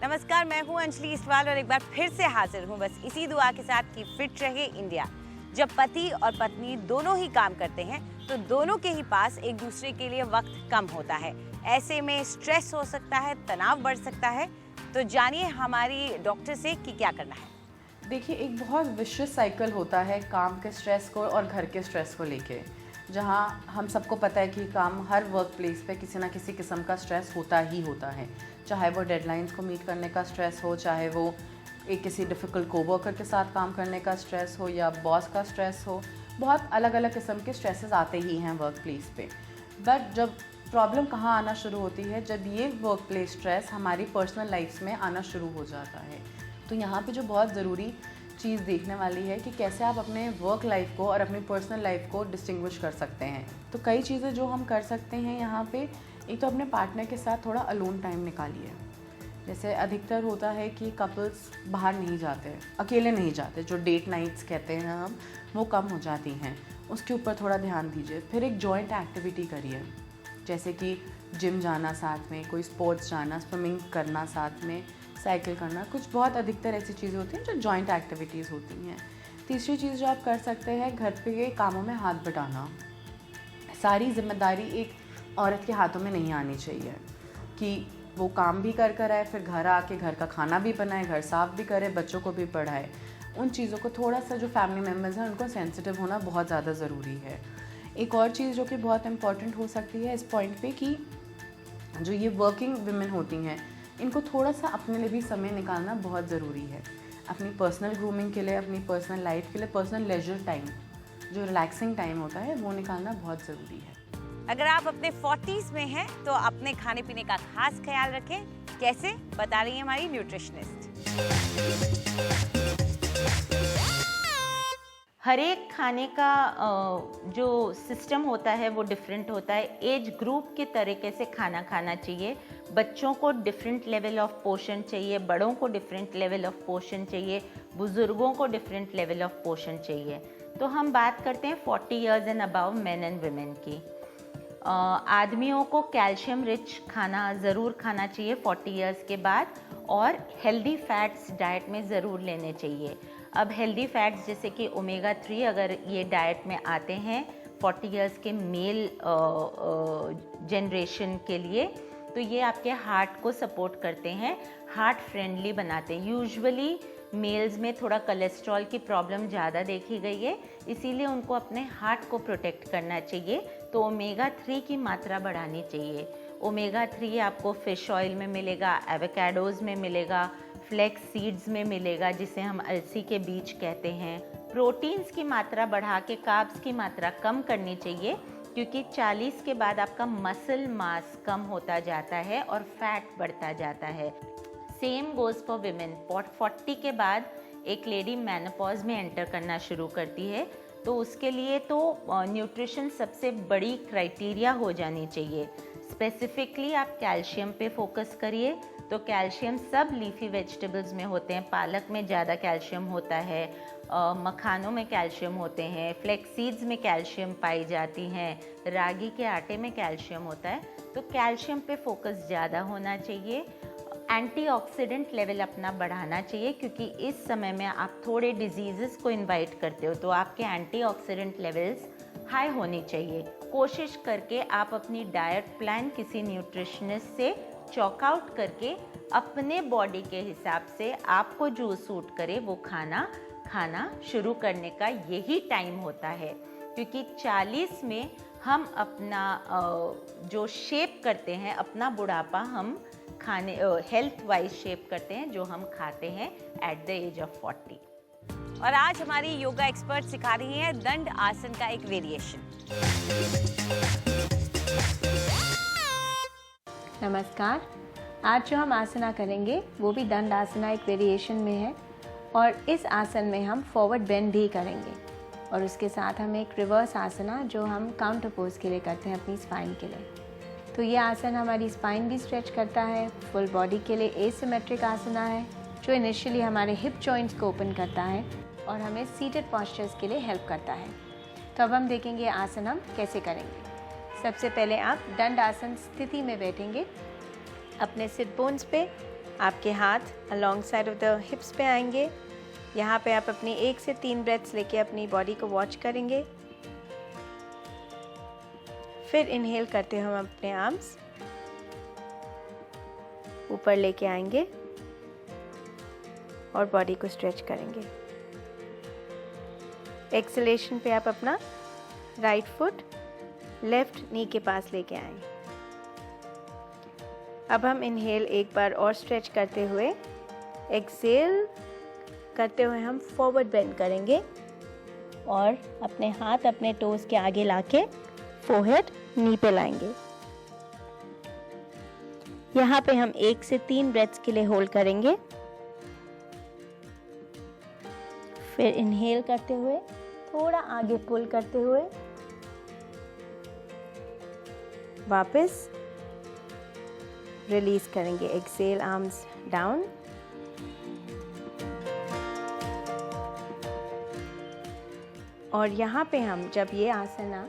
नमस्कार, मैं हूं अंजलि इस्वाल और एक बार फिर से हाजिर हूं बस इसी दुआ के साथ कि फिट रहे इंडिया। जब पति और पत्नी दोनों ही काम करते हैं तो दोनों के ही पास एक दूसरे के लिए वक्त कम होता है। ऐसे में स्ट्रेस हो सकता है, तनाव बढ़ सकता है। तो जानिए हमारी डॉक्टर से कि क्या करना है। देखिए, एक बहुत विशियस साइकिल होता है काम के स्ट्रेस को और घर के स्ट्रेस को लेके, जहाँ हम सबको पता है कि काम हर वर्क प्लेस पे किसी ना किसी किस्म का स्ट्रेस होता ही होता है। चाहे वो डेडलाइंस को मीट करने का स्ट्रेस हो, चाहे वो एक किसी डिफ़िकल्ट कोवर्कर के साथ काम करने का स्ट्रेस हो या बॉस का स्ट्रेस हो। बहुत अलग अलग किस्म के स्ट्रेसेस आते ही हैं वर्क प्लेस पे। बट जब प्रॉब्लम कहाँ आना शुरू होती है, जब ये वर्क प्लेस स्ट्रेस हमारी पर्सनल लाइफ में आना शुरू हो जाता है। तो यहाँ पे जो बहुत ज़रूरी चीज़ देखने वाली है कि कैसे आप अपने वर्क लाइफ को और अपनी पर्सनल लाइफ को डिस्टिंग्विश कर सकते हैं। तो कई चीज़ें जो हम कर सकते हैं यहाँ पे, एक तो अपने पार्टनर के साथ थोड़ा अलोन टाइम निकालिए। जैसे अधिकतर होता है कि कपल्स बाहर नहीं जाते, अकेले नहीं जाते, जो डेट नाइट्स कहते हैं हम, वो कम हो जाती हैं। उसके ऊपर थोड़ा ध्यान दीजिए। फिर एक जॉइंट एक्टिविटी करिए, जैसे कि जिम जाना साथ में, कोई स्पोर्ट्स जाना, स्विमिंग करना साथ में, साइकिल करना। कुछ बहुत अधिकतर ऐसी चीज़ें होती हैं जो जॉइंट एक्टिविटीज़ होती हैं। तीसरी चीज़ जो आप कर सकते हैं, घर पे कामों में हाथ बटाना। सारी जिम्मेदारी एक औरत के हाथों में नहीं आनी चाहिए कि वो काम भी कर आए, फिर घर आके घर का खाना भी बनाए, घर साफ़ भी करे, बच्चों को भी पढ़ाए। उन चीज़ों को थोड़ा सा, जो फैमिली मेम्बर्स हैं उनको सेंसिटिव होना बहुत ज़्यादा ज़रूरी है। एक और चीज़ जो कि बहुत इम्पॉर्टेंट हो सकती है इस पॉइंट पे, कि जो ये वर्किंग वुमेन होती हैं, इनको थोड़ा सा अपने लिए भी समय निकालना बहुत ज़रूरी है। अपनी पर्सनल ग्रूमिंग के लिए, अपनी पर्सनल लाइफ के लिए, पर्सनल लेजर टाइम, जो रिलैक्सिंग टाइम होता है, वो निकालना बहुत ज़रूरी है। अगर आप अपने 40s में हैं तो अपने खाने पीने का खास ख्याल रखें। कैसे, बता रही है हमारी न्यूट्रिशनिस्ट। हर एक खाने का जो सिस्टम होता है वो डिफरेंट होता है। एज ग्रुप के तरीके से खाना खाना चाहिए। बच्चों को डिफरेंट लेवल ऑफ पोषण चाहिए, बड़ों को डिफरेंट लेवल ऑफ पोषण चाहिए, बुजुर्गों को डिफरेंट लेवल ऑफ पोषण चाहिए। तो हम बात करते हैं 40 years and above main and women की। आदमियों को कैल्शियम रिच खाना ज़रूर खाना चाहिए 40 इयर्स के बाद, और हेल्दी फैट्स डाइट में ज़रूर लेने चाहिए। अब हेल्दी फैट्स जैसे कि ओमेगा 3 अगर ये डाइट में आते हैं 40 इयर्स के मेल जनरेशन के लिए, तो ये आपके हार्ट को सपोर्ट करते हैं, हार्ट फ्रेंडली बनाते हैं। यूजुअली मेल्स में थोड़ा कोलेस्ट्रॉल की प्रॉब्लम ज़्यादा देखी गई है, इसीलिए उनको अपने हार्ट को प्रोटेक्ट करना चाहिए। तो ओमेगा 3 की मात्रा बढ़ानी चाहिए। ओमेगा 3 आपको फ़िश ऑयल में मिलेगा, एवोकाडोज़ में मिलेगा, फ्लैक्स सीड्स में मिलेगा, जिसे हम अलसी के बीज कहते हैं। प्रोटीन्स की मात्रा बढ़ा के कार्ब्स की मात्रा कम करनी चाहिए, क्योंकि 40 के बाद आपका मसल मास कम होता जाता है और फैट बढ़ता जाता है। Same goes for women. 40 के बाद एक लेडी मेनोपॉज में एंटर करना शुरू करती है, तो उसके लिए तो न्यूट्रिशन सबसे बड़ी क्राइटेरिया हो जानी चाहिए। स्पेसिफिकली आप कैल्शियम पे फोकस करिए। तो कैल्शियम सब लीफी वेजिटेबल्स में होते हैं। पालक में ज़्यादा कैल्शियम होता है, मखानों में कैल्शियम होते हैं, फ्लैक्स सीड्स में कैल्शियम पाई जाती हैं, रागी के आटे में कैल्शियम होता है। तो कैल्शियम पे फोकस ज़्यादा होना चाहिए। एंटीऑक्सीडेंट लेवल अपना बढ़ाना चाहिए, क्योंकि इस समय में आप थोड़े डिजीज़ेस को इनवाइट करते हो, तो आपके एंटीऑक्सीडेंट लेवल्स हाई होनी चाहिए। कोशिश करके आप अपनी डाइट प्लान किसी न्यूट्रिशनिस्ट से चॉक आउट करके अपने बॉडी के हिसाब से आपको जो सूट करे वो खाना शुरू करने का यही टाइम होता है। क्योंकि 40 में हम अपना जो शेप करते हैं, अपना बुढ़ापा हम खाने हेल्थ वाइज शेप करते हैं, जो हम खाते हैं एट द एज ऑफ 40। और आज हमारी योगा एक्सपर्ट सिखा रही हैं दंड आसन का एक वेरिएशन। नमस्कार। आज जो हम आसना करेंगे वो भी दंड आसना एक वेरिएशन में है, और इस आसन में हम फॉरवर्ड बेंड भी करेंगे, और उसके साथ हम एक रिवर्स आसना जो हम काउंटर पोज के लिए करते हैं अपनी स्पाइन के लिए। तो ये आसन हमारी स्पाइन भी स्ट्रेच करता है, फुल बॉडी के लिए एसिमेट्रिक आसना है, जो इनिशियली हमारे हिप जॉइंट्स को ओपन करता है और हमें सीटेड पॉस्चर्स के लिए हेल्प करता है। तो अब हम देखेंगे आसन हम कैसे करेंगे। सबसे पहले आप दंड आसन स्थिति में बैठेंगे। अपने सिट बोन्स पे आपके हाथ अलॉन्ग साइड ऑफ द हिप्स पे आएंगे। यहाँ पे आप अपनी 1 से 3 ब्रेथ्स लेके अपनी बॉडी को वॉच करेंगे। फिर इनहेल करते हुए हम अपने आर्म्स ऊपर लेके आएंगे और बॉडी को स्ट्रेच करेंगे। एक्सलेशन पे आप अपना राइट फुट लेफ्ट नी के पास लेके आएं। अब हम इनहेल एक बार और स्ट्रेच करते हुए, एक्सेल करते हुए हम फॉरवर्ड बेंड करेंगे और अपने हाथ अपने टोज के आगे लाके फोरहेड नी पे लाएंगे। यहाँ पे हम 1 से 3 ब्रेथ्स के लिए होल्ड करेंगे। फिर इनहेल करते हुए थोड़ा आगे पुल करते हुए वापस रिलीज करेंगे। Exhale, arms down. और यहाँ पे हम जब ये आसना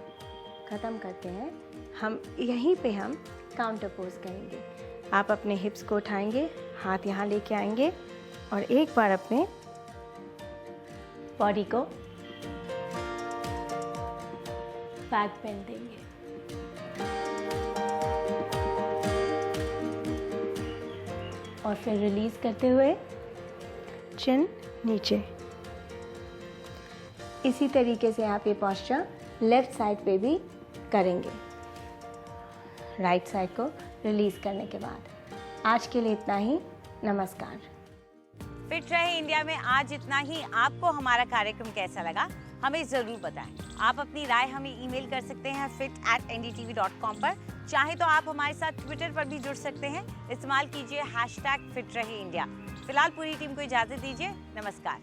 ख़त्म करते हैं, हम यहीं पे हम काउंटर पोज करेंगे। आप अपने हिप्स को उठाएंगे, हाथ यहाँ लेके आएंगे और एक बार अपने बॉडी को बैक बेंड देंगे। और फिर रिलीज करते हुए चिन नीचे। इसी तरीके से आप ये पोस्चर लेफ्ट साइड पे भी करेंगे, राइट साइड को रिलीज करने के बाद। आज के लिए इतना ही। नमस्कार। फिट रहे इंडिया में आज इतना ही। आपको हमारा कार्यक्रम कैसा लगा हमें ज़रूर बताएं। आप अपनी राय हमें ईमेल कर सकते हैं fit@ndtv.com पर। चाहे तो आप हमारे साथ ट्विटर पर भी जुड़ सकते हैं। इस्तेमाल कीजिए #फिट रहे इंडिया। फिलहाल पूरी टीम को इजाज़त दीजिए। नमस्कार।